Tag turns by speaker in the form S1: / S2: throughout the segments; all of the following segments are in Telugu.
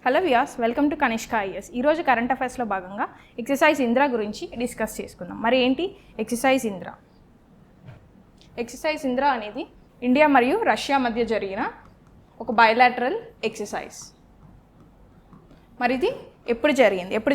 S1: Hello viewers, welcome to Kanishka is. ఈరోజు కరెంట్ అఫైర్స్లో భాగంగా ఎక్సర్సైజ్ ఇంద్రా గురించి డిస్కస్ చేసుకుందాం. మరి ఏంటి ఎక్సర్సైజ్ ఇంద్రా? ఎక్సర్సైజ్ ఇంద్రా అనేది ఇండియా మరియు రష్యా మధ్య జరిగిన ఒక బయలాటరల్ ఎక్సర్సైజ్. మరి ఇది ఎప్పుడు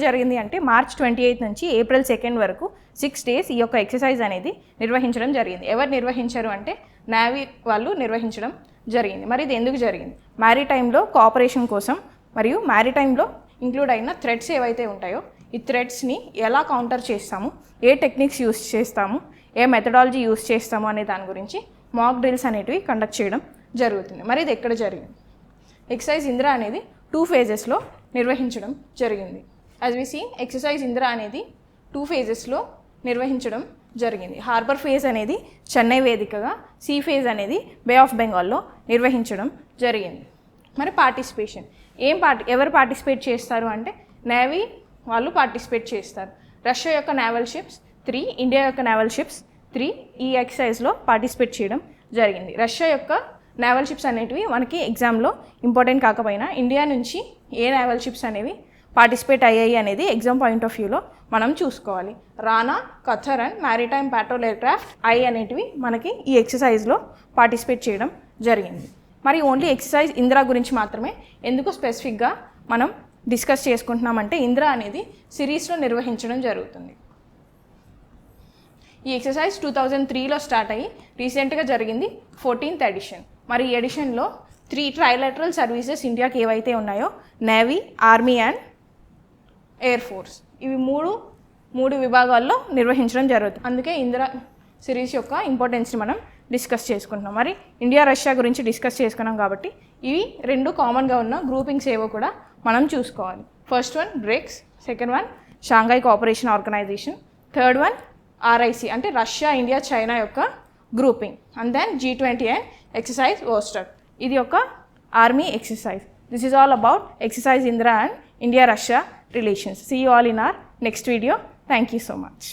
S1: జరిగింది అంటే మార్చ్ 28 నుంచి ఏప్రిల్ 2 వరకు 6 days ఈ యొక్క ఎక్సర్సైజ్ అనేది నిర్వహించడం జరిగింది. ఎవరు నిర్వహించారు అంటే నేవీ వాళ్ళు నిర్వహించడం జరిగింది. మరి ఇది ఎందుకు జరిగింది? మ్యారిటైమ్లో కోఆపరేషన్ కోసం మరియు మ్యారిటైమ్లో ఇంక్లూడ్ అయిన థ్రెడ్స్ ఏవైతే ఉంటాయో ఈ థ్రెడ్స్ని ఎలా కౌంటర్ చేస్తాము, ఏ టెక్నిక్స్ యూస్ చేస్తాము, ఏ మెథడాలజీ యూస్ చేస్తాము అనే దాని గురించి మాక్ డ్రిల్స్ అనేటివి కండక్ట్ చేయడం జరుగుతుంది. మరి ఇది ఎక్కడ జరిగింది? ఎక్సర్సైజ్ ఇంద్రా అనేది 2 phases నిర్వహించడం జరిగింది. As we see exercise Indra అనేది 2 phases నిర్వహించడం జరిగింది. హార్బర్ ఫేజ్ అనేది చెన్నై వేదికగా, సీ ఫేజ్ అనేది బే ఆఫ్ బెంగాల్లో నిర్వహించడం జరిగింది. మరి పార్టిసిపేషన్ ఎవరు పార్టిసిపేట్ చేస్తారు అంటే నేవీ వాళ్ళు పార్టిసిపేట్ చేస్తారు. రష్యా యొక్క నేవల్ షిప్స్ 3, ఇండియా యొక్క నేవల్ షిప్స్ 3 ఈ ఎక్సర్సైజ్లో పార్టిసిపేట్ చేయడం జరిగింది. రష్యా యొక్క నేవల్ షిప్స్ అనేటివి మనకి ఎగ్జామ్లో ఇంపార్టెంట్ కాకపోయినా ఇండియా నుంచి ఏ నేవల్ షిప్స్ అనేవి పార్టిసిపేట్ అయ్యాయి అనేది ఎగ్జామ్ పాయింట్ ఆఫ్ వ్యూలో మనం చూసుకోవాలి. రానా, కథర్ అండ్ మ్యారిటైమ్ పెట్రోల్ ఎయిర్క్రాఫ్ట్ అనేటివి మనకి ఈ ఎక్సర్సైజ్లో పార్టిసిపేట్ చేయడం జరిగింది. మరి ఓన్లీ ఎక్సర్సైజ్ ఇంద్రా గురించి మాత్రమే ఎందుకు స్పెసిఫిక్గా మనం డిస్కస్ చేసుకుంటున్నామంటే ఇంద్రా అనేది సిరీస్లో నిర్వహించడం జరుగుతుంది. ఈ ఎక్సర్సైజ్ 2003లో స్టార్ట్ అయ్యి రీసెంట్గా జరిగింది 14th ఎడిషన్. మరి ఈ ఎడిషన్లో 3 ట్రైలాటరల్ సర్వీసెస్ ఇండియాకి ఏవైతే ఉన్నాయో navy, army and air force, ఇవి మూడు విభాగాల్లో నిర్వహించడం జరుగుతుంది. అందుకే ఇందిరా సిరీస్ యొక్క ఇంపార్టెన్స్ని మనం డిస్కస్ చేసుకుంటున్నాం. మరి ఇండియా రష్యా గురించి డిస్కస్ చేసుకున్నాం కాబట్టి ఇవి 2 కామన్గా ఉన్న గ్రూపింగ్స్ ఏవో కూడా మనం చూసుకోవాలి. First one BRICS, second one Shanghai cooperation organisation, third one RIC అంటే రష్యా, ఇండియా, చైనా యొక్క grouping, and then G20 and exercise Vostok. ఇది ఒక army exercise. This is all about exercise Indra and India Russia relations. See you all in our next video. Thank you so much.